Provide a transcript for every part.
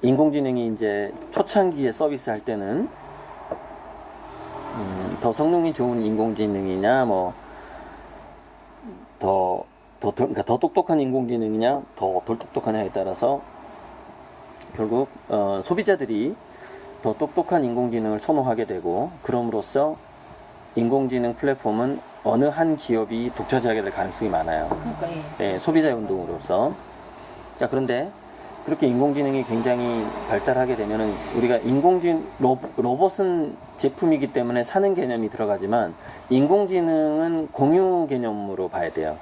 인공지능이 이제 초창기에 서비스 할 때는 더 성능이 좋은 인공지능이냐 그러니까 더 똑똑한 인공지능이냐 더 덜 똑똑하냐에 따라서 결국 소비자들이 더 똑똑한 인공지능을 선호하게 되고, 그럼으로써 인공지능 플랫폼은 어느 한 기업이 독차지하게 될 가능성이 많아요. 그러니까 예, 소비자 운동으로서. 자, 그런데 그렇게 인공지능이 굉장히 발달하게 되면은 우리가 로봇은 제품이기 때문에 사는 개념이 들어가지만 인공지능은 공유 개념으로 봐야 돼요.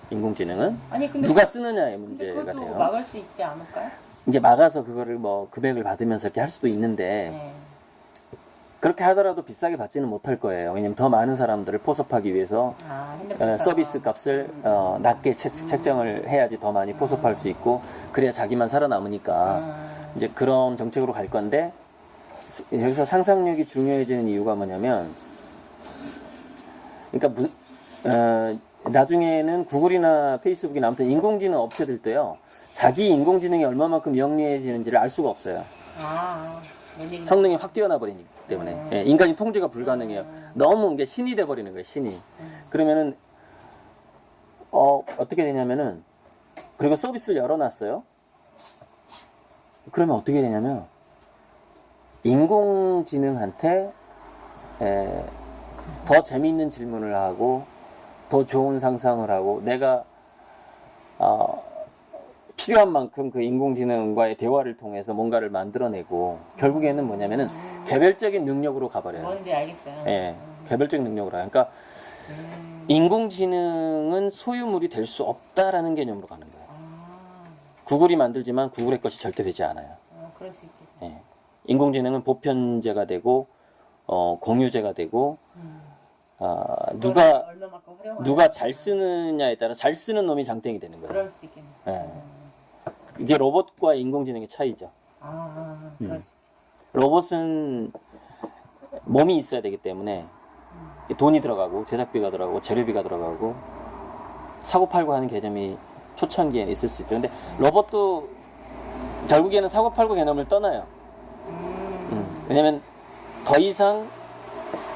인공지능은 아니 근데 누가 쓰느냐의 근데 문제가 그것도 돼요. 막을 수 있지 않을까요? 이제 막아서 그거를 뭐 금액을 받으면서 이렇게 할 수도 있는데 네. 그렇게 하더라도 비싸게 받지는 못할 거예요. 왜냐면 더 많은 사람들을 포섭하기 위해서 핸드폰 서비스 값을 낮게 책정을 해야지 더 많이 포섭할 수 있고, 그래야 자기만 살아남으니까 이제 그런 정책으로 갈 건데, 여기서 상상력이 중요해지는 이유가 뭐냐면, 그러니까 나중에는 구글이나 페이스북이나 아무튼 인공지능 업체들도요, 자기 인공지능이 얼마만큼 영리해지는지를 알 수가 없어요. 성능이 확 뛰어나 버리기 때문에. 예, 인간이 통제가 불가능해요. 너무 이게 신이 돼 버리는 거예요, 신이. 그러면은 어떻게 되냐면은, 그리고 서비스를 열어놨어요. 그러면 어떻게 되냐면 인공지능한테 더 재미있는 질문을 하고 더 좋은 상상을 하고, 내가 필요한 만큼 그 인공지능과의 대화를 통해서 뭔가를 만들어내고, 결국에는 뭐냐면은 개별적인 능력으로 가버려요. 뭔지 알겠어요. 예, 개별적인 능력으로. 그러니까 인공지능은 소유물이 될 수 없다라는 개념으로 가는 거예요. 구글이 만들지만 구글의 것이 절대 되지 않아요. 그럴 수 있겠다. 예. 인공지능은 보편제가 되고 공유제가 되고 누가 잘 쓰느냐에 따라 잘 쓰는 놈이 장땡이 되는 거예요. 그럴 수 있겠네. 예. 그게 로봇과 인공지능의 차이죠. 그럴 수 로봇은 몸이 있어야 되기 때문에 돈이 들어가고 제작비가 들어가고 재료비가 들어가고 사고팔고 하는 개념이 초창기에 있을 수 있죠. 근데 로봇도 결국에는 사고팔고 개념을 떠나요. 왜냐면 더 이상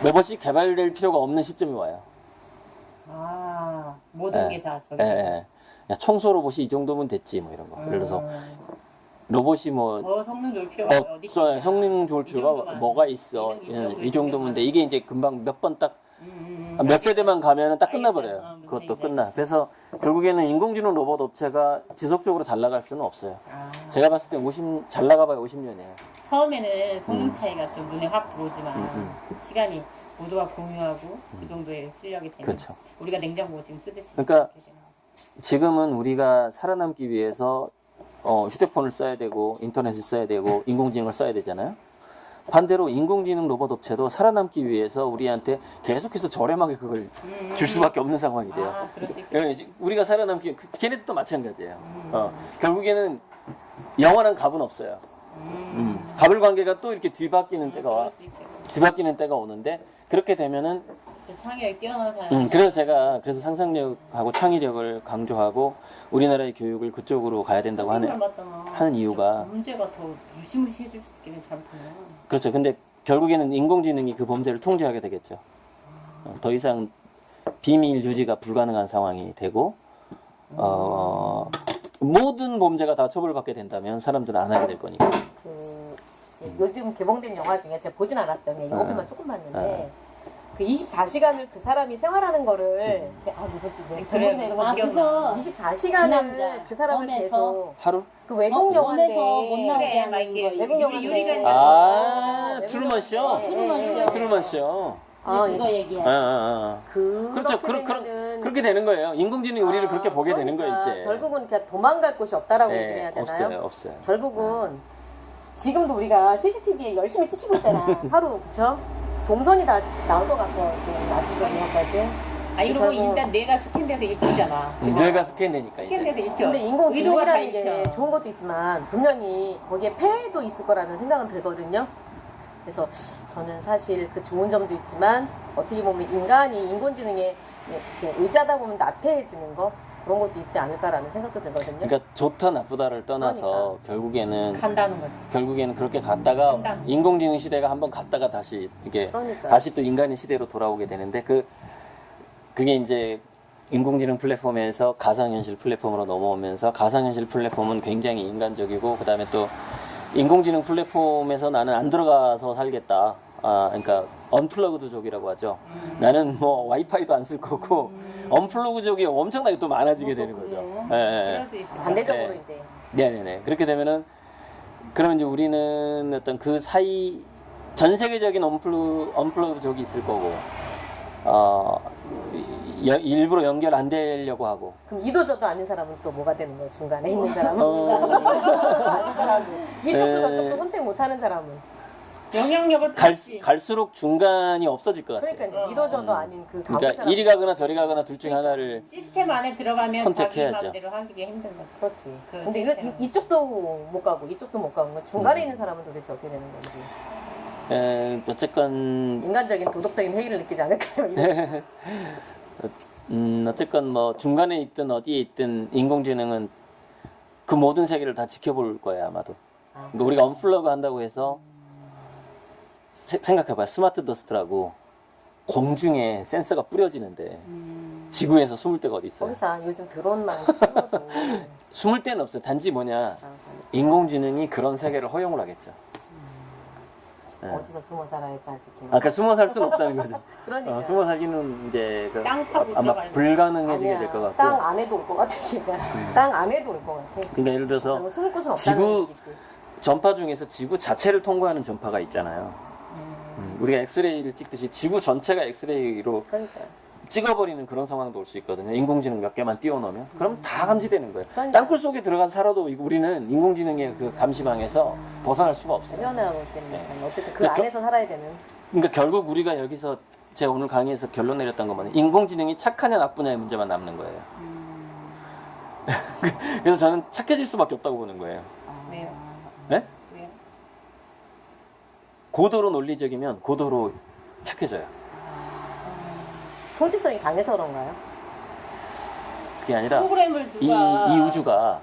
로봇이 개발될 필요가 없는 시점이 와요. 모든 게 다 저기. 야, 청소 로봇이 이 정도면 됐지 뭐 이런 거. 예를 들어서 로봇이 뭐 더 성능 좋을 필요가 어디 있어? 성능 좋을 필요가 뭐가 있어? 이 정도면 돼. 이게 이제 금방 몇 번 딱 몇 세대만 가면은 딱 끝나버려요. 그것도 끝나. 그래서 결국에는 인공지능 로봇 업체가 지속적으로 잘 나갈 수는 없어요. 제가 봤을 때 잘 나가봐야 50년이에요. 처음에는 성능 차이가 좀 눈에 확 들어오지만 시간이 모두가 공유하고 그 정도의 실력이 때문에 그렇죠. 우리가 냉장고 지금 쓰듯이. 그러니까 지금은 우리가 살아남기 위해서 휴대폰을 써야 되고 인터넷을 써야 되고 인공지능을 써야 되잖아요. 반대로 인공지능 로봇 업체도 살아남기 위해서 우리한테 계속해서 저렴하게 그걸 줄 수밖에 없는 상황이 돼요. 그럴 수 있겠다. 우리가 살아남기 걔네도 마찬가지예요. 결국에는 영원한 값은 없어요. 갑을 관계가 또 이렇게 뒤바뀌는 때가 오는데, 그렇게 되면은 창의력이 뛰어나서 그래서 상상력하고 창의력을 강조하고 우리나라의 교육을 그쪽으로 가야 된다고 하는 이유가, 범죄가 더 무시무시해질 수 있겠네, 잘못하면. 그렇죠. 근데 결국에는 인공지능이 그 범죄를 통제하게 되겠죠. 더 이상 비밀 유지가 불가능한 상황이 되고 모든 범죄가 다 처벌받게 된다면 사람들은 안 하게 될 거니까. 요즘 개봉된 영화 중에 제가 보진 않았어요. 그냥 예고편만 조금 봤는데 그 24시간을 그 사람이 생활하는 거를 누구지? 그래, 이런 거 기억나. 24시간을 그 사람을 계속 하루? 그 외국 영화인데 못 나오게 하는 거. 외국 영화인데 트루먼 쇼. 트루먼 쇼. 그거 얘기야. 그렇죠. 그렇게 되는 거예요. 인공지능이 우리를 그렇게 보게 되는 거예요, 이제. 결국은 그냥 도망갈 곳이 없다라고 얘기를 해야 되나요? 없어요. 결국은 지금도 우리가 CCTV에 열심히 찍히고 있잖아. 하루, 그쵸? 동선이 다 나올 것 같고, 아직도 그것까지. 그리고 일단 뇌가 스캔돼서 읽히잖아. 뇌가 스캔되니까 이제. 스캔돼서 읽혀. 근데 의도가 다 인공지능이라는 게 읽혀. 좋은 것도 있지만 분명히 거기에 폐해도 있을 거라는 생각은 들거든요. 그래서 저는 사실 그 좋은 점도 있지만 어떻게 보면 인간이 인공지능에 이렇게 의지하다 보면 나태해지는 거, 그런 것도 있지 않을까라는 생각도 들거든요. 그러니까 좋다 나쁘다를 떠나서 간다는 거지. 결국에는 그렇게 갔다가 간다는 거지. 인공지능 시대가 한번 갔다가 다시 이게 그러니까요. 다시 또 인간의 시대로 돌아오게 되는데 그게 이제 인공지능 플랫폼에서 가상현실 플랫폼으로 넘어오면서 가상현실 플랫폼은 굉장히 인간적이고 그다음에 또 인공지능 플랫폼에서 나는 안 들어가서 살겠다. 그러니까 언플러그드족이라고 하죠. 나는 뭐 와이파이도 안 쓸 거고 언플러그족이 엄청나게 또 많아지게 되는 거죠. 예, 예. 그럴 수 있어. 반대적으로 네. 이제 네네네. 그렇게 되면은 그러면 이제 우리는 어떤 그 사이 전 세계적인 언플러그족이 있을 거고 일부러 연결 안 되려고 하고. 그럼 이도저도 아닌 사람은 또 뭐가 되는 거예요? 중간에 있는 사람은 아닌 사람은 이쪽도 에. 저쪽도 선택 못하는 사람은 영향력을 받지. 갈수록 중간이 없어질 것 같아요. 그러니까 이도저도 아닌 그 가운데 그러니까 사람 이리 가거나 저리 가거나 둘 중에 하나를 시스템 안에 들어가면 자기 선택해야죠. 마음대로 하기가 힘든 거지. 그렇지. 그 근데 시스템은. 이쪽도 못 가고 이쪽도 못 가고 중간에 있는 사람은 도대체 어떻게 되는 건지 어쨌건 인간적인 도덕적인 회의를 느끼지 않을까요? 어쨌건 뭐 중간에 있든 어디에 있든 인공지능은 그 모든 세계를 다 지켜볼 거예요 아마도. 그러니까 우리가 언플러그 한다고 해서 생각해봐요. 스마트 더스트라고 공중에 센서가 뿌려지는데 지구에서 숨을 데가 어디 있어요? 거기서 요즘 드론만 키워도 숨을 데는 없어요. 단지 뭐냐 인공지능이 그런 세계를 허용을 하겠죠. 어디서 숨어 살아야지 아직. 아까 숨어 살 수는 없다는 거죠. 그러니까. 숨어 살기는 이제 땅 타고 아마 들어가야 불가능해지게 아니야. 될 것 같고. 땅 안에도 올 것 같으니까. 땅 안에도 올 것 같아. 그러니까 예를 들어서 그리고 숨을 곳은 없다는 지구 얘기지. 전파 중에서 지구 자체를 통과하는 전파가 있잖아요. 우리가 엑스레이를 찍듯이 지구 전체가 엑스레이로 그러니까. 찍어버리는 그런 상황도 올 수 있거든요. 인공지능 몇 개만 띄워놓으면. 그럼 다 감지되는 거예요. 그러니까. 땅굴 속에 들어가서 살아도 우리는 인공지능의 그 감시망에서 벗어날 수가 없어요. 헤어나가고 때문에 어쨌든 그 그러니까 안에서 살아야 되는. 그러니까 결국 우리가 여기서 제가 오늘 강의에서 결론 내렸던 건 뭐냐. 인공지능이 착하냐 나쁘냐의 문제만 남는 거예요. 그래서 저는 착해질 수밖에 없다고 보는 거예요. 왜요? 네? 왜요? 고도로 논리적이면 고도로 착해져요. 통치성이 강해서 그런가요? 그게 아니라 프로그램을 이 누가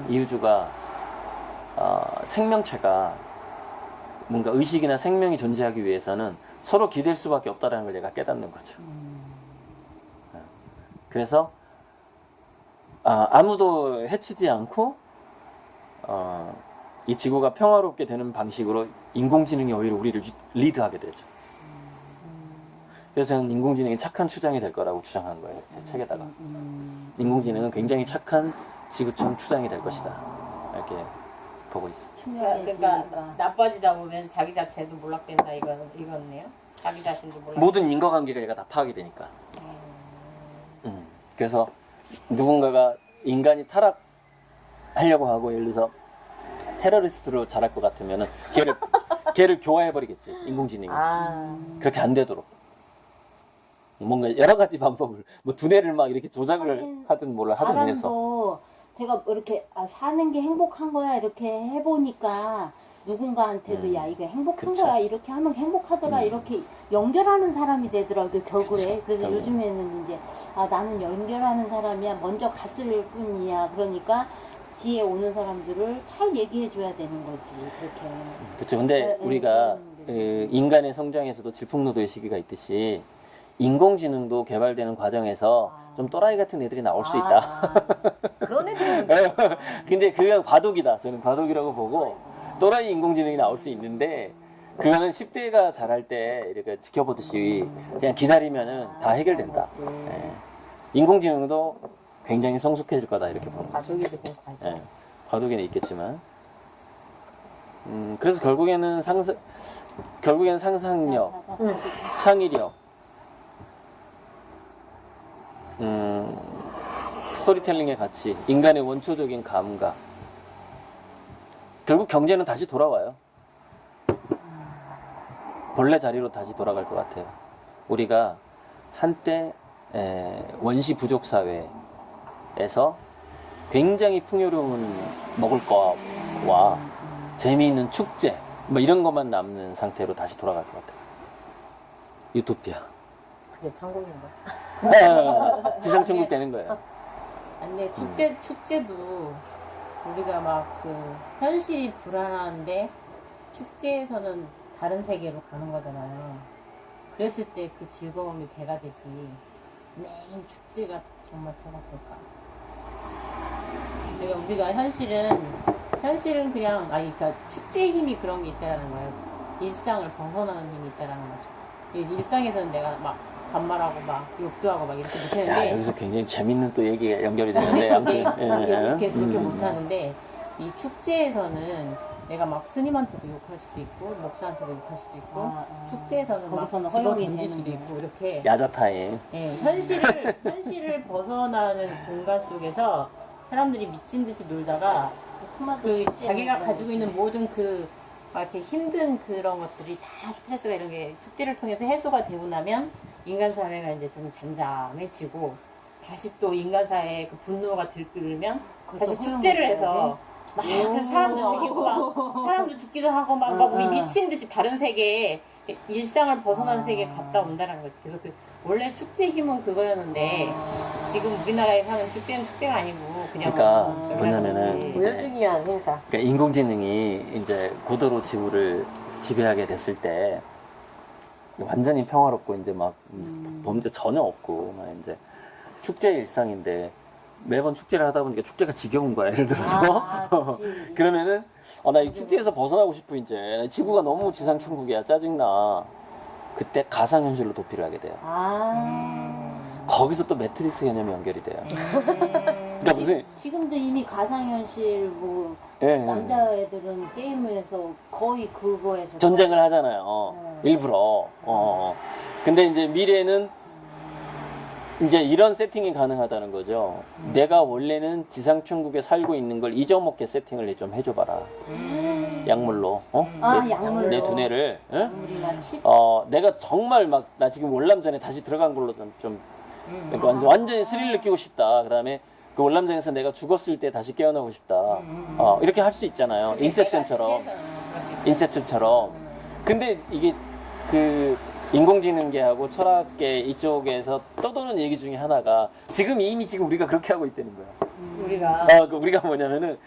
우주가 생명체가 뭔가 의식이나 생명이 존재하기 위해서는 서로 기댈 수밖에 없다는 걸 얘가 깨닫는 거죠. 그래서 아무도 해치지 않고 이 지구가 평화롭게 되는 방식으로 인공지능이 오히려 우리를 리드하게 되죠. 그래서 저는 인공지능이 착한 추장이 될 거라고 주장한 거예요. 제 책에다가. 인공지능은 굉장히 착한 지구촌 추장이 될 것이다. 이렇게 보고 있어요. 그러니까 나빠지다 보면 자기 자체도 몰락된다 이거네요. 자기 자신도 몰락. 모든 인과관계가 얘가 다 파악이 되니까. 그래서 누군가가 인간이 타락하려고 하고 예를 들어서 테러리스트로 자랄 것 같으면은 걔를 교화해버리겠지. 인공지능이. 그렇게 안 되도록. 뭔가 여러 가지 방법을 뭐 두뇌를 막 이렇게 조작을 하든 뭘 하든 해서 사람도 제가 이렇게 사는 게 행복한 거야 이렇게 해보니까 누군가한테도 야 이게 행복한 그쵸. 거야 이렇게 하면 행복하더라 이렇게 연결하는 사람이 되더라고요 결국에. 그래서 그럼요. 요즘에는 이제 나는 연결하는 사람이야 먼저 갔을 뿐이야 그러니까 뒤에 오는 사람들을 잘 얘기해 줘야 되는 거지 그렇게. 그렇죠. 근데 우리가 인간의 성장에서도 질풍노도의 시기가 있듯이 인공지능도 개발되는 과정에서 좀 또라이 같은 애들이 나올 수 있다. 그런 애들이 문제. 근데 그건 과도기다. 저는 과도기라고 보고 또라이 인공지능이 나올 수 있는데 그거는 10대가 자랄 때 이렇게 지켜보듯이 그냥 기다리면은 다 해결된다. 예. 인공지능도 굉장히 성숙해질 거다 이렇게 보는 거죠. 가족이 되고 과정. 예. 과도기는 있겠지만 그래서 결국에는 상상력, 창의력, 스토리텔링의 가치, 인간의 원초적인 감각. 결국 경제는 다시 돌아와요. 본래 자리로 다시 돌아갈 것 같아요. 우리가 한때 원시 부족 사회에서 굉장히 풍요로운 먹을 거와 재미있는 축제 뭐 이런 것만 남는 상태로 다시 돌아갈 것 같아요. 유토피아. 그게 천국인 거야. 지상천국 되는 거예요. 근데 축제도 우리가 막 그 현실이 불안한데 축제에서는 다른 세계로 가는 거잖아요. 그랬을 때 그 즐거움이 배가 되지. 매일 축제가 정말 배가 될까? 그러니까 우리가 현실은 그냥 그러니까 축제의 힘이 그런 게 있다라는 거예요. 일상을 벗어나는 힘이 있다라는 거죠. 일상에서는 내가 막 반말하고 막 욕도 하고 막 이렇게 야, 못하는데 여기서 굉장히 재밌는 또 얘기가 연결이 되는데 아무튼 이렇게 그렇게 못하는데 이 축제에서는 내가 막 스님한테도 욕할 수도 있고 목사한테도 욕할 수도 있고 축제에서는 막 거기서는 집어 허용이 던질 되는 수도 거야. 있고 이렇게 야자 타임. 현실을 벗어나는 공간 속에서 사람들이 미친 듯이 놀다가 토마토 그 축제는 자기가 그런 가지고 있는 모든 그 막 이렇게 힘든 그런 것들이 다 스트레스가 이런 게 축제를 통해서 해소가 되고 나면 인간 사회가 이제 좀 잠잠해지고 다시 또 인간 사회의 그 분노가 들끓으면 다시 그것도 축제를 허용을 해서 막 그래서 사람도 죽이고 막 사람도 죽기도 하고 막 우리 미친 듯이 다른 세계에 일상을 벗어나는 세계에 갔다 온다는 거지. 그래서 그 원래 축제 힘은 그거였는데 지금 우리나라에 사는 축제는 축제가 아니고 그냥 그러니까 뭐 뭐냐면은 거지. 보여주기 위한 행사. 그러니까 인공지능이 이제 고도로 지구를 지배하게 됐을 때 완전히 평화롭고 이제 막 범죄 전혀 없고 막 이제 축제 일상인데 매번 축제를 하다 보니까 축제가 지겨운 거야. 예를 들어서 그치. 그러면은 나 이 축제에서 벗어나고 싶어 이제 지구가 너무 지상천국이야 짜증나. 그때 가상현실로 도피를 하게 돼요. 거기서 또 매트릭스 개념이 연결이 돼요. 그러니까 무슨 지금도 이미 가상현실 뭐 예, 남자애들은 게임에서 거의 그거에서 전쟁을 하잖아요. 일부러. 근데 이제 미래에는 이제 이런 세팅이 가능하다는 거죠. 내가 원래는 지상천국에 살고 있는 걸 잊어먹게 세팅을 좀 해줘봐라. 약물로. 약물로 내 두뇌를. 응? 우리가 칩 내가 정말 막 나 지금 월남전에 다시 들어간 걸로 좀 그러니까 완전히 스릴 느끼고 싶다. 그다음에 그 월남전에서 내가 죽었을 때 다시 깨어나고 싶다. 이렇게 할 수 있잖아요. 인셉션처럼. 근데 이게 그 인공지능계하고 철학계 이쪽에서 떠도는 얘기 중에 하나가 이미 지금 우리가 그렇게 하고 있다는 거야. 우리가 뭐냐면은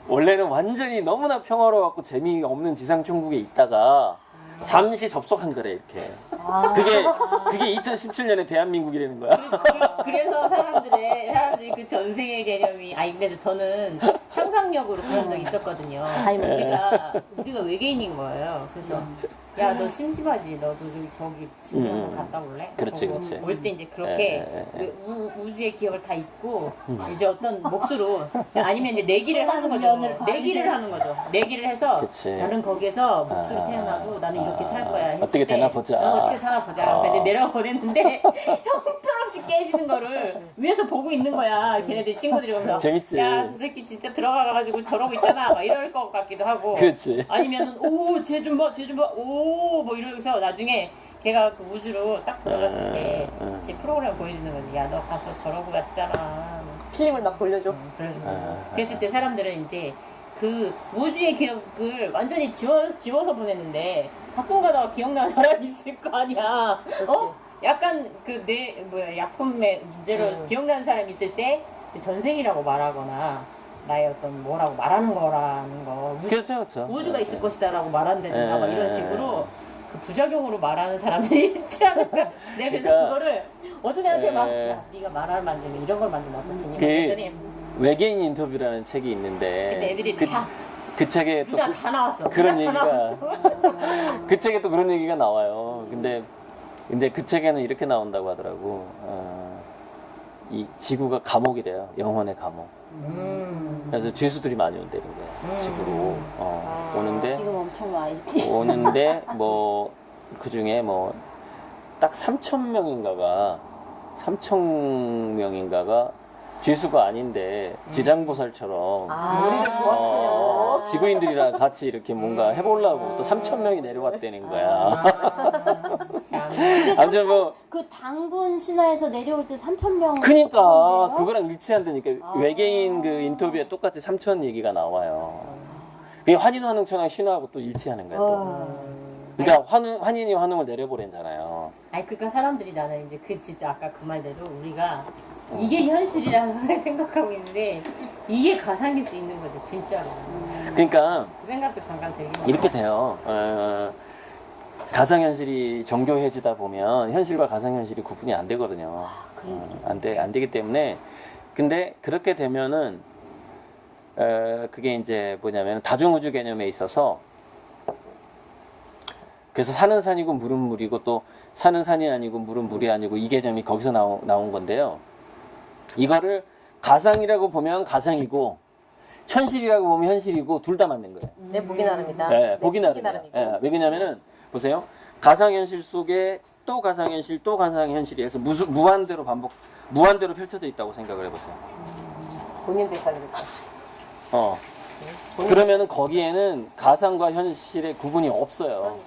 원래는 완전히 너무나 평화로워갖고 재미없는 지상천국에 있다가 잠시 접속한 거래 이렇게. 그게 2017년에 대한민국이라는 거야. 그래서 사람들이 그 전생의 개념이 근데 저는 상상력으로 그런 적이 있었거든요. 우리가 외계인인 거예요. 그래서 야 너 심심하지? 너도 저기 집에 한번 갔다 올래? 그렇지, 그렇지. 올 때 이제 그렇게 우주의 기억을 다 잊고 이제 어떤 몫으로 아니면 이제 내기를 하는 거죠. 내기를 하는 거죠. 내기를 해서 그치. 나는 거기에서 몫으로 태어나고 나는 이렇게 살 거야. 했을 어떻게 때 되나 보자. 어떻게 사나 보자. 그래서 이제 내려가 보냈는데 형편없이 깨지는 거를 위에서 보고 있는 거야. 걔네들 친구들이 오면서 재밌지. 야, 저 새끼 진짜 들어가가지고 저러고 있잖아. 막 이럴 것 같기도 하고. 그렇지. 아니면은 쟤 좀 봐. 뭐 이러면서 나중에 걔가 그 우주로 딱 들어갔을 때 제 프로그램 보여주는 거지. 야, 너 가서 저러고 갔잖아. 필름을 막 돌려줘. 그랬을 때 사람들은 이제 그 우주의 기억을 완전히 지워서 보냈는데 가끔 가다가 기억나는 사람이 있을 거 아니야. 약간 약품 문제로 기억나는 사람이 있을 때 전생이라고 말하거나 나의 어떤 뭐라고 말하는 거라는 거. 그렇죠. 우주가 있을 것이다라고 말한다든가 막 이런 식으로 그 부작용으로 말하는 사람들이 있지 않을까. 내가 그래서 그거를 어떤 애한테 막 야, 네가 말하면 만들면 이런 걸 만들면 어떻겠니? 그랬더니 외계인 인터뷰라는 책이 근데 있는데 애들이 그 책에 또 누나 다 나왔어. 그런 누나 다 얘기가 나왔어. 그 책에 또 그런 얘기가 나와요. 근데 이제 그 책에는 이렇게 나온다고 하더라고. 이 지구가 감옥이래요. 영혼의 감옥. 그래서 죄수들이 많이 온다는 거야. 지구로 오는데 지금 엄청 와 있지. 오는데 뭐 그 중에 뭐 딱 3,000명인가가 죄수가 아닌데 지장보살처럼 우리를 도와주려고. 지구인들이랑 같이 이렇게 뭔가 해보려고 또 3,000명이 내려왔다는 거야. 아무튼 뭐 그 당군 신화에서 내려올 때 3,000명. 그니까 그거랑 일치한다니까. 외계인 그 인터뷰에 똑같이 3,000 얘기가 나와요. 그게 환인환웅천왕 신화하고 또 일치하는 거야 또. 그러니까 환인이 환웅을 내려보낸잖아요. 그러니까 사람들이 나는 이제 진짜 아까 그 말대로 우리가 이게 현실이라고 생각하고 있는데 이게 가상일 수 있는 거죠, 진짜로. 그러니까 그 생각도 잠깐 들긴 이렇게 돼요. 가상현실이 정교해지다 보면 현실과 가상현실이 구분이 안 되거든요. 안 되기 때문에. 근데 그렇게 되면은, 그게 이제 뭐냐면 다중우주 개념에 있어서 그래서 산은 산이고 물은 물이고 또 산은 산이 아니고 물은 물이 아니고 이 개념이 거기서 나온 건데요. 이거를 가상이라고 보면 가상이고 현실이라고 보면 현실이고 둘 다 맞는 거예요. 내 보기 나름이다. 네, 내 보기 나름이에요. 나름이고. 예, 왜 그러냐면은 보세요. 가상현실 속에 또 가상현실 또 가상현실이 해서 무한대로 펼쳐져 있다고 생각을 해보세요. 본인도 헷갈리겠다. 그러면은 거기에는 가상과 현실의 구분이 없어요.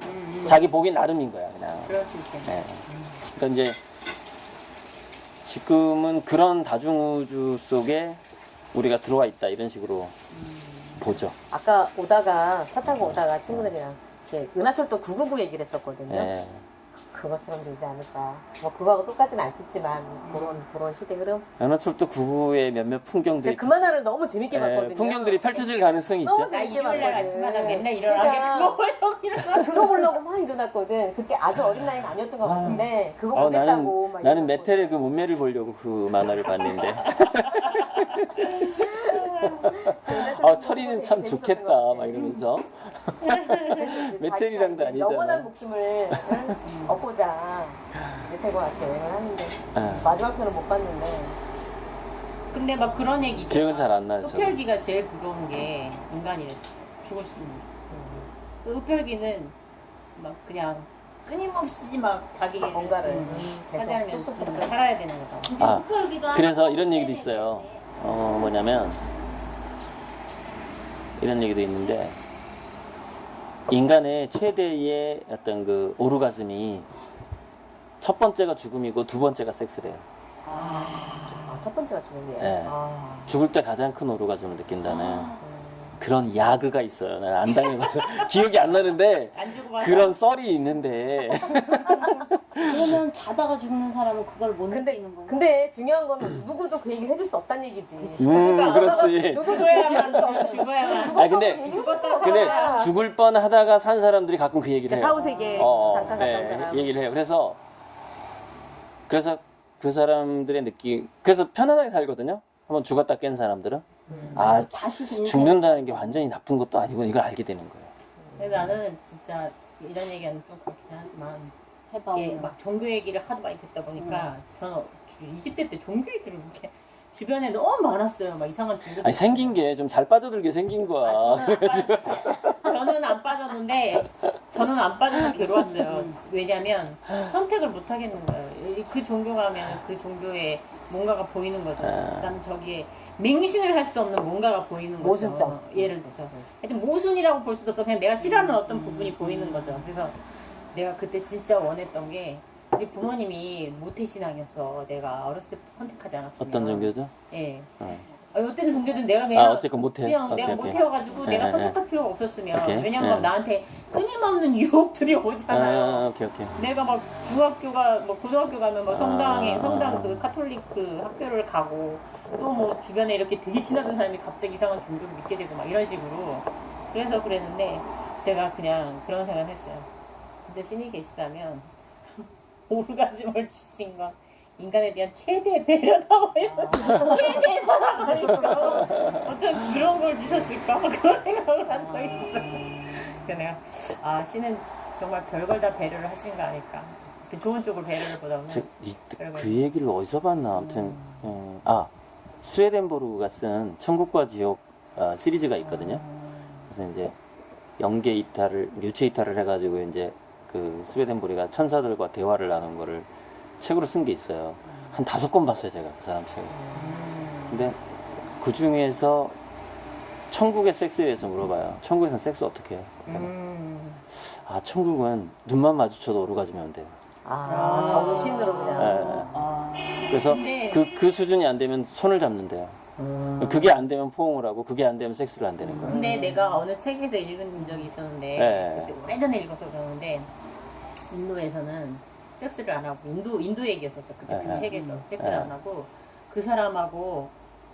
자기 보기 나름인 거야, 그냥. 그럴 수 있겠네. 예. 그러니까 이제 지금은 그런 다중우주 속에 우리가 들어와 있다 이런 식으로 보죠. 아까 차 타고 오다가 친구들이랑 이렇게 은하철도 999 얘기를 했었거든요. 예. 그것처럼 되지 않을까. 뭐 그거하고 똑같지는 않겠지만 그런 시대 흐름. 연화철도 9구의 몇몇 풍경들이 제가 그 만화를 너무 재밌게 예, 봤거든요. 풍경들이 펼쳐질 가능성이 너무 있죠. 나 재밌게 일요일 날 봤거든. 아침마다 맨날 일어나게 그러니까 그거 보려고 일어나. 그거 보려고 막 일어났거든. 그때 아주 어린 나이는 아니었던 것 같은데 그거 보겠다고 나는 막 나는 일어났거든. 메텔의 그 몸매를 보려고 그 만화를 봤는데. 철이는 참 좋겠다 막 이러면서. 메텔이랑도 아니잖아. 영원한 목숨을 얻고자 메텔과 같이 여행을 하는데 예. 마지막 편은 못 봤는데 근데 막 그런 얘기 있잖아. 기억은 잘 안 나요, 저도. 흡혈귀가 제일 부러운 게 인간이래. 죽을 수 있는. 그 흡혈귀는 막 그냥 끊임없이 막 자기 뭔가를 계속 하자면 살아야 되는 거잖아. 아, 흡혈귀가 그래서 이런 얘기도 있어요. 뭐냐면 이런 얘기도 있는데 인간의 최대의 어떤 그 오르가즘이 첫 번째가 죽음이고 두 번째가 섹스래요. 첫 번째가 죽음이에요. 예. 아. 죽을 때 가장 큰 오르가즘을 느낀다는 그런 야그가 있어요. 난 안 당해봐서 기억이 안 나는데 안 주고 받아. 그런 썰이 있는데 그러면 자다가 죽는 사람은 그걸 못 근데 느끼는 거야. 근데 중요한 건 누구도 그 얘기를 해줄 수 없다는 얘기지. 그렇지. 죽어야만 죽어야만. 아 근데 죽을 뻔 하다가 산 사람들이 가끔 그 얘기를 해요. 사후세계 잠깐 갔다 온 사람. 얘기를 해요. 그래서 그 사람들의 그래서 편안하게 살거든요. 한번 죽었다 깬 사람들은 다시 인생 죽는다는 게 완전히 나쁜 것도 아니고 이걸 알게 되는 거예요. 근데 나는 진짜 이런 얘기하면 좀 그렇긴 하지만 해봐. 이게 막 종교 얘기를 하도 많이 듣다 보니까 저는 20대 때 종교 얘기를 이렇게 주변에 너무 많았어요. 막 이상한 친구들. 아니 생긴 게 좀 잘 빠져들게 생긴 거야. 저는 안 빠졌는데 저는 안 빠져서 괴로웠어요. 왜냐면 선택을 못 하겠는 거예요. 그 종교 가면 그 종교에 뭔가가 보이는 거죠. 그다음 저기에 맹신을 할 수 없는 뭔가가 보이는 거죠. 모순점. 예를 들어서 하여튼 모순이라고 볼 수도 없고 그냥 내가 싫어하는 어떤 부분이 보이는 거죠. 그래서 내가 그때 진짜 원했던 게 우리 부모님이 모태신앙이었어. 내가 어렸을 때부터 선택하지 않았으면. 어떤 종교죠? 예. 어. 어떤 종교든 내가 그냥 어쨌건 모태. 그냥 내가 오케이. 모태여가지고 네, 내가 네, 선택할 필요가 없었으면 오케이. 왜냐면 네. 나한테 끊임없는 유혹들이 오잖아요. 오케이. 내가 막 중학교가 뭐 고등학교 가면 뭐 성당 그 카톨릭 그 학교를 가고 또 뭐 주변에 이렇게 되게 친하던 사람이 갑자기 이상한 종교를 믿게 되고 막 이런 식으로 그래서 그랬는데 제가 그냥 그런 생각을 했어요. 진짜 신이 계시다면 오르가즘을 주신 건 인간에 대한 최대의 배려다 봐요. 최대의 사랑 아닐까. 어떤 그런 걸 주셨을까? 그런 생각을 한 적이 있어요. 그래서 내가 신은 정말 별걸 다 배려를 하신 거 아닐까. 그 좋은 쪽으로 배려를 보다 보면 그 얘기를 어디서 봤나 아무튼 스웨덴보르가 쓴 천국과 지옥 시리즈가 있거든요. 그래서 이제 영계 이탈을 유체 이탈을 해가지고 이제 그 스웨덴보르가 천사들과 대화를 나눈 거를 책으로 쓴 게 있어요. 한 5권 봤어요 제가 그 사람 책을. 근데 그 중에서 천국의 섹스에 대해서 물어봐요. 천국에서는 섹스 어떻게 해요? 천국은 눈만 마주쳐도 오르가즘이 온대요. 정신으로 그냥. 그래서 근데- 그 수준이 안 되면 손을 잡는데요. 그게 안 되면 포옹을 하고 그게 안 되면 섹스를 안 되는 거예요. 근데 내가 어느 책에서 읽은 적이 있었는데 네. 그때 오래전에 읽어서 그러는데 인도에서는 섹스를 안 하고 인도 얘기였었어 그때 그 네. 책에서 섹스를 안 하고 그 사람하고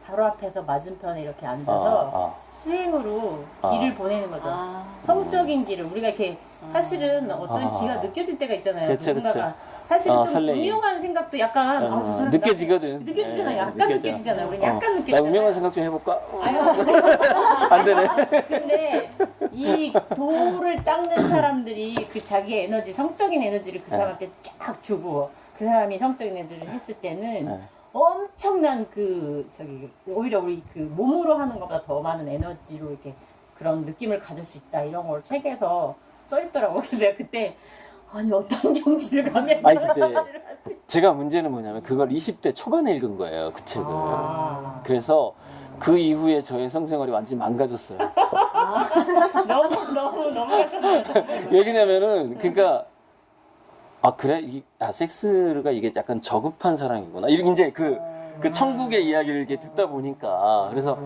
바로 앞에서 맞은편에 이렇게 앉아서 수행으로 길을 보내는 거죠. 성적인 길을 우리가 이렇게 사실은 어떤 기가 느껴질 때가 있잖아요. 그쵸, 누군가가 그쵸. 사실은 좀 설레임. 음흉한 생각도 약간 저 사람 느껴지거든. 느껴지잖아요. 예, 약간 느껴져. 느껴지잖아요. 우리 약간 나 느껴지잖아요. 음흉한 생각 좀 해볼까? 아유, 안 되네. 근데 이 돌을 닦는 사람들이 그 자기의 에너지, 성적인 에너지를 그 사람한테 쫙 주고 그 사람이 성적인 에너지를 했을 때는 네. 엄청난 오히려 우리 그 몸으로 하는 것보다 더 많은 에너지로 이렇게 그런 느낌을 가질 수 있다 이런 걸 책에서 써 있더라고요. 그래서 내가 그때 아니 어떤 경지를 가면 아니 근데 제가 문제는 뭐냐면 그걸 20대 초반에 읽은 거예요. 그 책을. 그래서 그 이후에 저의 성생활이 완전히 망가졌어요. 너무 가셨나요? 왜냐면은 그러니까 그래 섹스가 이게 약간 저급한 사랑이구나. 이렇게 이제 그 천국의 이야기를 이렇게 듣다 보니까 그래서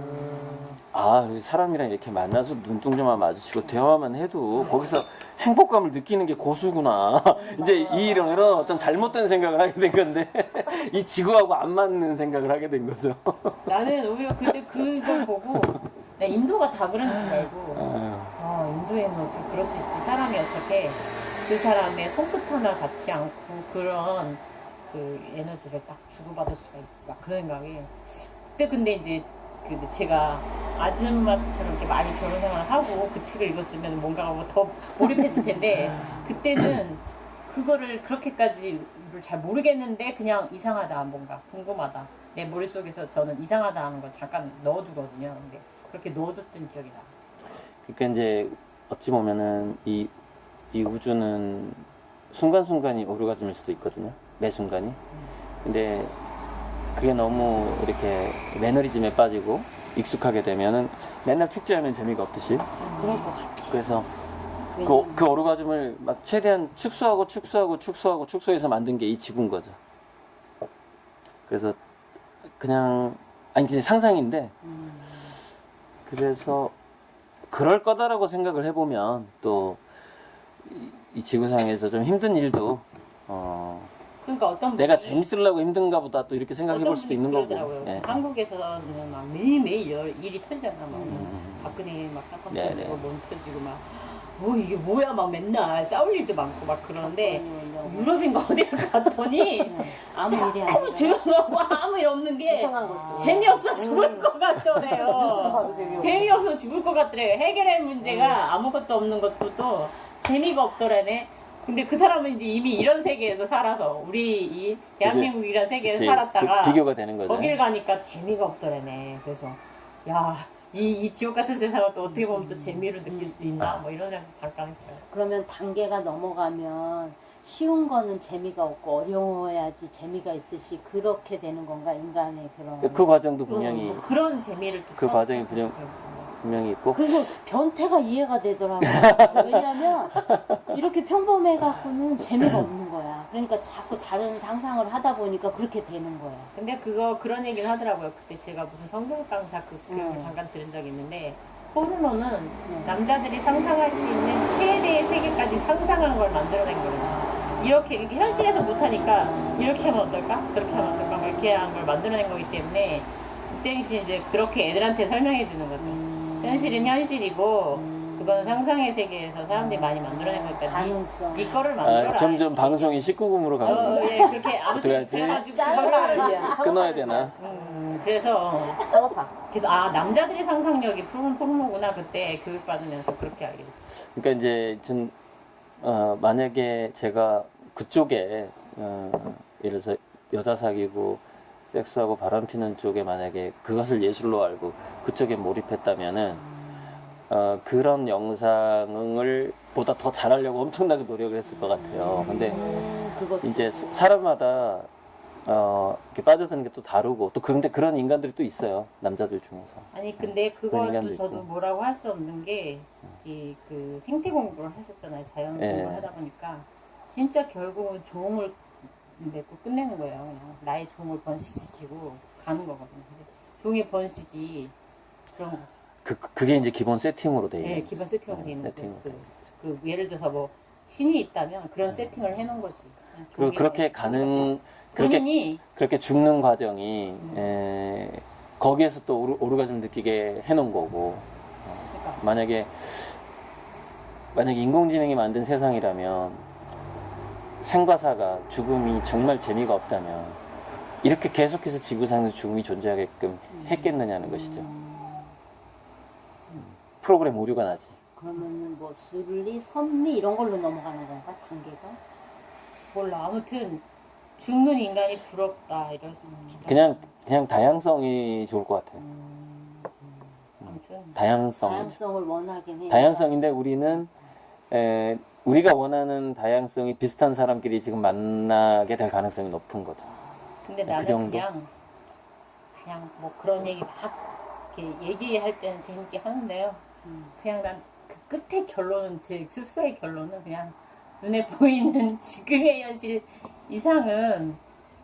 사람이랑 이렇게 만나서 눈동자만 마주치고 대화만 해도 거기서 행복감을 느끼는 게 고수구나. 이제 이런 어떤 잘못된 생각을 하게 된 건데 이 지구하고 안 맞는 생각을 하게 된 거죠. 나는 오히려 그때 그걸 보고 내가 인도가 다 그런지 알고 인도에는 어떻게 그럴 수 있지. 사람이 어떻게 그 사람의 손끝 하나 닿지 않고 그런 그 에너지를 딱 주고받을 수가 있지. 막 그 생각이. 그때 근데 이제 제가 아줌마처럼 이렇게 많이 결혼 생활을 하고 그 책을 읽었으면 뭔가 더 몰입했을 텐데 그때는 그거를 그렇게까지를 잘 모르겠는데 그냥 이상하다 뭔가 궁금하다 내 머릿속에서 저는 이상하다 하는 걸 잠깐 넣어두거든요. 근데 그렇게 넣어뒀던 기억이 나. 그러니까 이제 어찌 보면은 이 우주는 순간순간이 오르가즘일 수도 있거든요. 매 순간이. 근데 그게 너무 이렇게 매너리즘에 빠지고 익숙하게 되면은 맨날 축제하면 재미가 없듯이. 그럴 것 같아. 그래서 그 오르가즘을 막 최대한 축소해서 만든 게 이 지구인 거죠. 그래서 그냥 이제 상상인데 그래서 그럴 거다라고 생각을 해보면 또 이 지구상에서 좀 힘든 일도 그러니까 어떤 내가 분이 재밌으려고 힘든가 보다 또 이렇게 생각해 볼 수도 있는 거고. 그러더라고요. 예. 한국에서는 막 매일매일 일이 터지잖아. 막 박근혜 막 사건 네네. 터지고 몸 터지고 막 이게 뭐야 막 맨날 싸울 일도 많고 막 그러는데 유럽인가 어디를 갔더니 아무 일이 아무 아니라 조용하고 아무 일 없는 게 이상한 거지. 재미없어 죽을 것 같더래요. 봐도 재미없어. 재미없어 죽을 것 같더래요. 해결할 문제가 아무것도 없는 것도 또 재미가 없더라네. 근데 그 사람은 이제 이미 이런 세계에서 살아서 우리 이 대한민국이란 세계에서 그치. 살았다가 비교가 되는 거죠. 거길 가니까 재미가 없더라네. 그래서 이 지옥 같은 세상을 또 어떻게 보면 또 재미로 느낄 수도 있나 뭐 이런 생각 잠깐 했어요. 그러면 단계가 넘어가면 쉬운 거는 재미가 없고 어려워야지 재미가 있듯이 그렇게 되는 건가 인간의 그런 그 과정도 분명히 그런 재미를 또 그 써- 과정이 분명히 있고. 그리고 변태가 이해가 되더라고요. 왜냐면 이렇게 평범해갖고는 재미가 없는 거야. 그러니까 자꾸 다른 상상을 하다 보니까 그렇게 되는 거야. 근데 그런 얘기는 하더라고요. 그때 제가 무슨 성교육 강사 그 교육을 잠깐 들은 적이 있는데 포르노는 남자들이 상상할 수 있는 최대의 세계까지 상상한 걸 만들어낸 거예요. 이렇게 현실에서 못하니까 이렇게 하면 어떨까? 저렇게 하면 어떨까? 막 이렇게 하는 걸 만들어낸 거기 때문에 그때 이제 그렇게 애들한테 설명해 주는 거죠. 현실은 현실이고 그건 상상의 세계에서 사람들이 많이 만들어낸 거니까 가능성. 네 거를 만들어라. 점점 방송이 19금으로 가는 거야. 예, 그렇게 아무튼 어떡하지? 그래가지고 그거를 끊어야 되나? 그래서 상업화. 남자들의 상상력이 포르노구나 그때 교육받으면서 그렇게 알게 됐어요. 그러니까 이제 만약에 제가 그쪽에 예를 들어서 여자 사귀고 섹스하고 바람 피는 쪽에 만약에 그것을 예술로 알고 그쪽에 몰입했다면은 그런 영상을 보다 더 잘하려고 엄청나게 노력을 했을 것 같아요. 근데 그것도 이제 사람마다 이렇게 빠져드는 게 또 다르고 또 그런데 그런 인간들이 또 있어요. 남자들 중에서. 아니 근데 그런 그것도 인간도 저도 있고. 뭐라고 할 수 없는 게 그 생태 공부를 했었잖아요. 자연 예. 공부를 하다 보니까 진짜 결국은 종을 맺고 끝내는 거예요. 그냥 나의 종을 번식시키고 가는 거거든요. 근데 종의 번식이 그런 거죠. 그게 이제 기본 세팅으로 돼 있는 네, 거죠. 기본 세팅으로 돼 있는 세팅으로 거죠. 돼 있는 예를 들어서 뭐 신이 있다면 그런 세팅을 해놓은 거지. 그리고 종이 그렇게 뭐 본인이 그렇게 죽는 과정이 거기에서 또 오르가즘 느끼게 해놓은 거고 그러니까 만약에 인공지능이 만든 세상이라면 생과 사가 죽음이 정말 재미가 없다면 이렇게 계속해서 지구상에서 죽음이 존재하게끔 했겠느냐는 것이죠. 프로그램 오류가 나지. 그러면은 뭐 순리, 섭리 이런 걸로 넘어가는 건가 단계가? 몰라. 아무튼 죽는 인간이 부럽다 이런 그냥 다양성이 좋을 것 같아요. 아무튼 다양성을 원하긴 해. 다양성인데 우리는 우리가 원하는 다양성이 비슷한 사람끼리 지금 만나게 될 가능성이 높은 거죠. 근데 그 나는 정도? 그냥 뭐 그런 얘기 막 이렇게 얘기할 때는 재밌게 하는데요. 그냥 난 그 끝의 결론은 제 스스로의 결론은 그냥 눈에 보이는 지금의 현실 이상은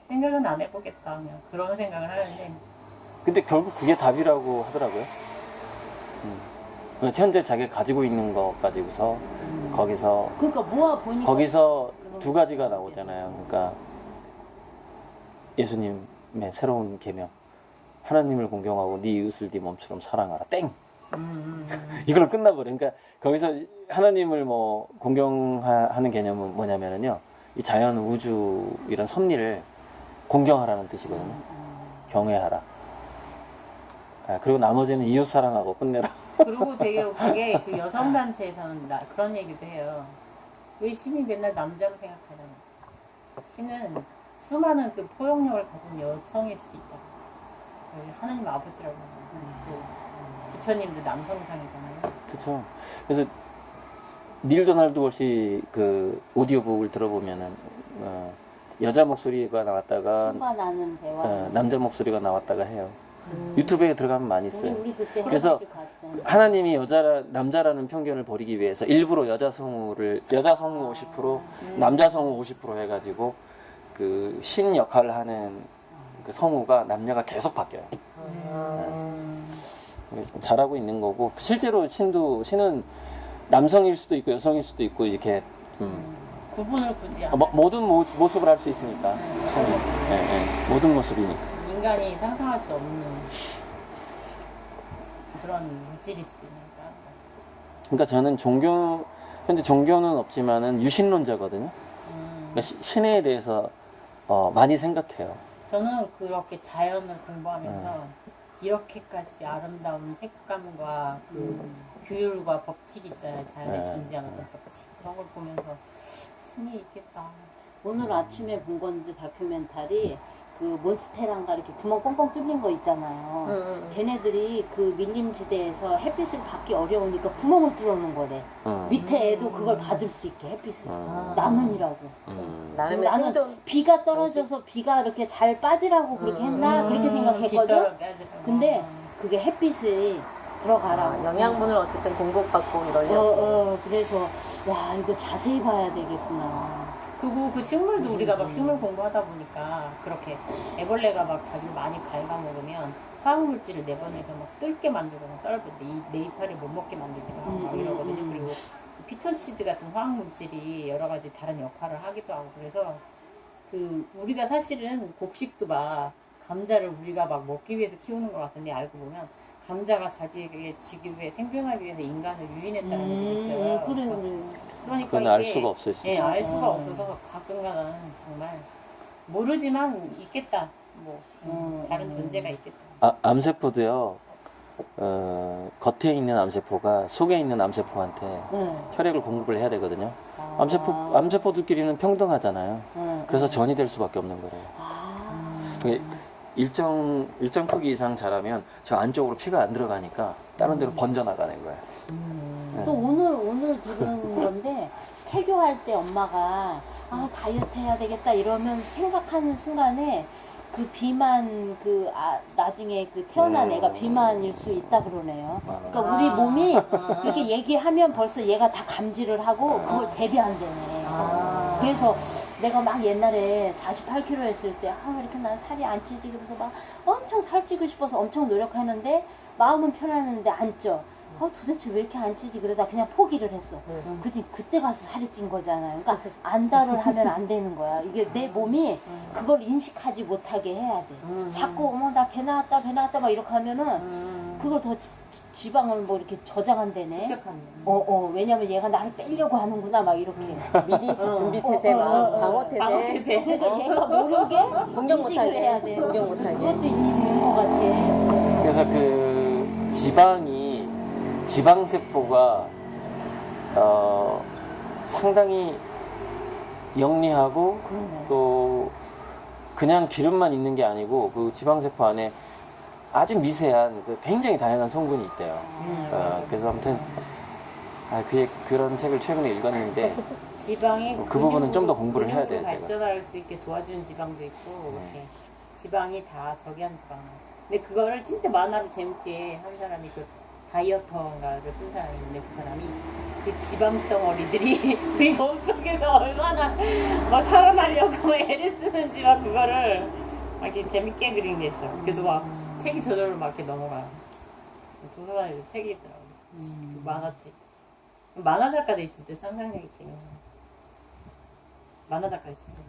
생각은 안 해보겠다. 그냥 그런 생각을 하는데 근데 결국 그게 답이라고 하더라고요. 현재 자기가 가지고 있는 것 가지고서 거기서 그러니까 모아 보니까 두 가지가 나오잖아요. 그러니까 예수님의 새로운 계명, 하나님을 공경하고 네 이웃을 네 몸처럼 사랑하라. 땡. 이걸로 끝나버려. 그러니까 거기서 하나님을 뭐 공경하는 개념은 뭐냐면은요, 이 자연, 우주 이런 섭리를 공경하라는 뜻이거든요. 경외하라. 그리고 나머지는 이웃 사랑하고 끝내라. 그리고 되게 웃기게 그 여성단체에서는 그런 얘기도 해요. 왜 신이 맨날 남자로 생각하냐는 거지. 신은 수많은 그 포용력을 가진 여성일 수도 있다. 하나님 아버지라고 하는 부처님도 남성상이잖아요. 그렇죠. 그래서 닐 도널드 워시 그 오디오북을 들어보면은 여자 목소리가 나왔다가 수가 나는 대화. 남자 목소리가 나왔다가 해요. 유튜브에 들어가면 많이 있어요. 우리 그때 그래서 헬스장에서 갔잖아. 하나님이 남자라는 편견을 버리기 위해서 일부러 여자 성우 50%, 남자 성우 50% 해가지고 그 신 역할을 하는 그 성우가 남녀가 계속 바뀌어요. 잘하고 있는 거고 실제로 신은 남성일 수도 있고 여성일 수도 있고 이렇게 구분을 굳이 안 모든 모습을 할 수 있으니까 모든 모습이니까. 인간이 상상할 수 없는 그런 물질일 수도 있으니까. 그러니까 저는 현재 종교는 없지만은 유신론자거든요. 그러니까 신에 대해서 많이 생각해요. 저는 그렇게 자연을 공부하면서 이렇게까지 아름다운 색감과 그 규율과 법칙 있잖아요. 자연에 존재하는 법칙. 그런 걸 보면서 신이 있겠다. 오늘 아침에 본 건데 다큐멘터리 그 몬스테란가 이렇게 구멍 뻥뻥 뚫린 거 있잖아요. 걔네들이 그 밀림지대에서 햇빛을 받기 어려우니까 구멍을 뚫어놓은 거래. 밑에 애도 그걸 받을 수 있게 햇빛을. 나는이라고. 나름의 나는 생존 비가 떨어져서 비가 이렇게 잘 빠지라고 그렇게 했나 그렇게 생각했거든. 근데 그게 햇빛이 들어가라고. 영양분을 어쨌든 공급받고 이러려고. 그래서 야 이거 자세히 봐야 되겠구나. 그리고 그 식물도 우리가 막 식물 공부하다 보니까 그렇게 애벌레가 막 자기를 많이 갉아먹으면 화학물질을 내보내서 막 뜰게 만들거나 떨어뜨리는데 내 이파리 못 먹게 만들거나 막 이러거든요. 그리고 피톤치드 같은 화학물질이 여러 가지 다른 역할을 하기도 하고 그래서 그 우리가 사실은 곡식도 막 감자를 우리가 막 먹기 위해서 키우는 것 같은데 알고 보면 감자가 자기에게 지구에 생존하기 위해서 인간을 유인했다는 얘기가 있어요. 그러니까 그건 이게 알 수가 없어요, 진짜. 예, 알 수가 없어서 가끔가다는 정말 모르지만 있겠다. 뭐 다른 존재가 있겠다. 암세포도요. 겉에 있는 암세포가 속에 있는 암세포한테 혈액을 공급을 해야 되거든요. 암세포들끼리는 평등하잖아요. 그래서 전이 될 수밖에 없는 거래요. 일정 크기 이상 자라면 저 안쪽으로 피가 안 들어가니까 다른 데로 번져 나가는 거예요. 또 오늘 들은 건데 태교할 때 엄마가 다이어트 해야 되겠다 이러면 생각하는 순간에 그 비만 나중에 그 태어난 애가 비만일 수 있다 그러네요. 그러니까 우리 몸이 그렇게 얘기하면 벌써 얘가 다 감지를 하고 그걸 대비한대네. 그래서 내가 막 옛날에 48kg 했을 때 왜 이렇게 난 살이 안 찌지 그래서 막 엄청 살찌고 싶어서 엄청 노력했는데 마음은 편안했는데 안 쪄. 도대체 왜 이렇게 안 찌지? 그러다 그냥 포기를 했어. 그때 가서 살이 찐 거잖아요. 그러니까 안달을 하면 안 되는 거야. 이게 내 몸이 그걸 인식하지 못하게 해야 돼. 자꾸 나 배 나왔다 막 이렇게 하면은 그걸 더 지방을 뭐 이렇게 저장한다네. 축적하는. 왜냐면 얘가 나를 빼려고 하는구나 막 이렇게. 미리 준비 태세, 방어 태세. 방어 태세. 그러니까 얘가 모르게 공격 인식을 못하게. 해야 돼. 공격 못하게. 그것도 있는 것 같아. 그래서 그 지방세포가 상당히 영리하고 그러네. 또 그냥 기름만 있는 게 아니고 그 지방세포 안에 아주 미세한 굉장히 다양한 성분이 있대요. 그래서 아무튼 그런 책을 최근에 읽었는데 지방이 그 부분은 좀더 공부를 해야 돼요, 제가. 발전할 수 있게 도와주는 지방도 있고 이렇게 지방이 다 저기한 지방. 근데 그거를 진짜 만화로 재밌게 한 사람이 그 다이어터인가를 쓴 사람이 있는데 그 사람이 그 지방 덩어리들이 우리 몸속에서 얼마나 막 살아나려고 애를 쓰는지 막 그거를 막 이렇게 재밌게 그린 게 있어. 그래서 막 책이 저절로 막 이렇게 넘어가. 도서관에 책이 있더라고. 그 만화책. 만화 작가들이 진짜 상상력이 재밌어. 만화 작가들이 진짜.